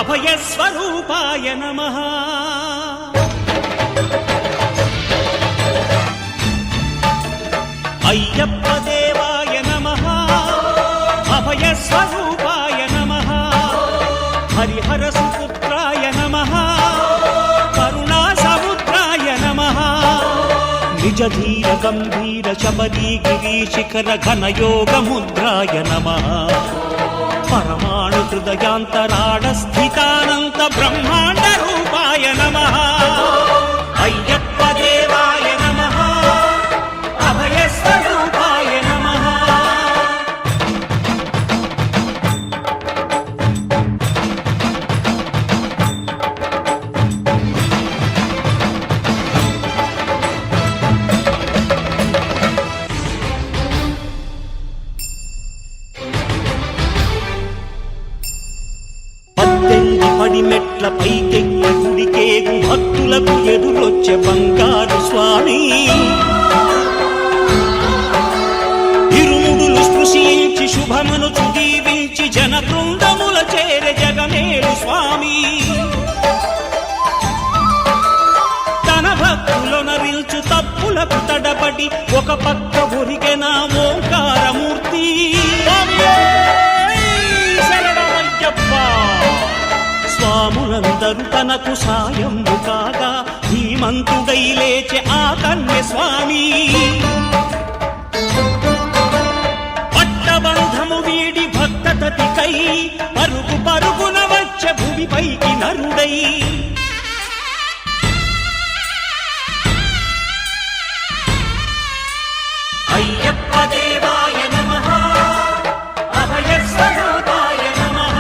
అభయస్వరూపాయ నమః. అయ్యప్ప దేవాయ నమః. అభయస్వరూపాయ నమః. హరిహర సుపుత్రాయ నమః. కరుణా సముద్రాయ నమః. నిజ ధీర గంభీర శబరీ గిరి శిఖర ఘనయోగ ముద్రాయ నమః. పరమాణు హృదయాంతరాడ స్థితానంత బ్రహ్మాండ రూపాయ నమః. అయ్యప్ప దేవాయ నమః. అభయస్వరూపాయ నమః. పడిమెట్ల పైకెక్కి గుడికేగు భక్తులకు ఎదురొచ్చే బంగారు స్వామి. ఇరుముడులు స్పృశించి శుభమును దీవించి జన బృందముల చేరే జగమేలు స్వామి. తన భక్తులొనరిల్చు తప్పులకు తడబడి ఒక పక్క ఒరిగెన ఓంకారమూర్తి. స్వాములందరూ తనకు సాయము కాగా ధీమంతుడై లేచే ఆ కన్య స్వామి. పట్టబంధము వీడి భక్తతతికై పరుగు పరుగున వచ్చే భూమిపైకి నరుడై. అయ్యప్ప దేవాయ నమః. అభయస్వరూపాయ నమః.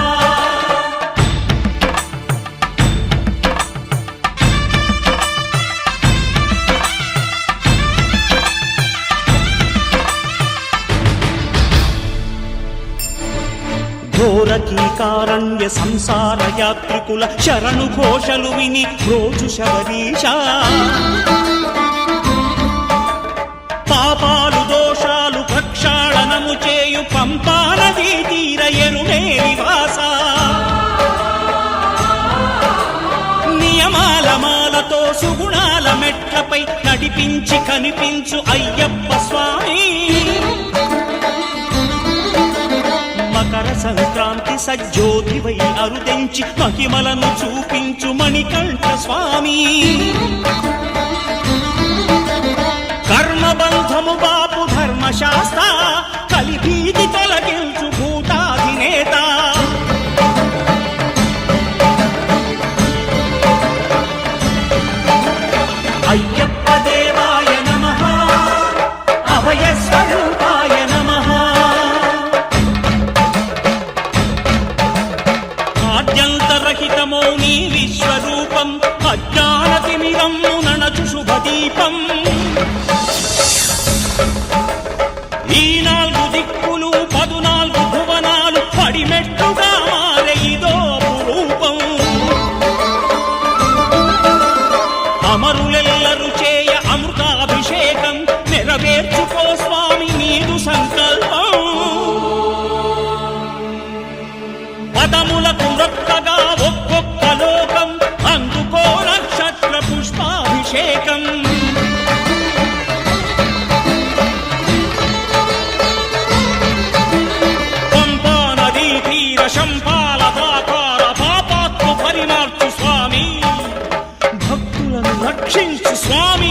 ఘోరకీకారణ్య సంసార యాత్రికుల శరణు ఘోషలు విని రోజు శబరీశ. పాపాలు దోషాలు ప్రక్షాళనము చేయు పంపానదీ తీర ఎరుమే నివాస. నియమాల మాలతో సుగుణాల మెట్లపై నడిపించి కనిపించు అయ్యప్ప స్వామి. మకర సంక్రాంతి సజ్జోతివై అరుదెంచి మహిమలను చూపించు మణికంఠ స్వామి. కర్మబంధము బాపు ధర్మశాస్త్ర కలిభీతి తొలగించు భూతాధినేత. అయ్యప్ప దేవాయ నమః. అభయస్వరూపాయ నమః. ఆద్యంతరహితమో నీ విశ్వరూపం అజ్ఞానతిమిరము నణచు శుభదీపం. ఈ 4 దిక్కులు 14 భువనాలు పడిమెట్టుగా మారే ఇదో రూపం. అమరులెల్లరు చేయ అమృతాభిషేకం నెరవేర్చుకో స్వామి నీదు సంకల్పం. పదములకు రొక్కగా ఒక్కొక్క లోకం అందుకో నక్షత్ర పుష్పాభిషేకం. పంపా నదీ తీర శంపాల దాకార పాపాత్మ పరిమార్చు స్వామి. భక్తులను రక్షించు స్వామి.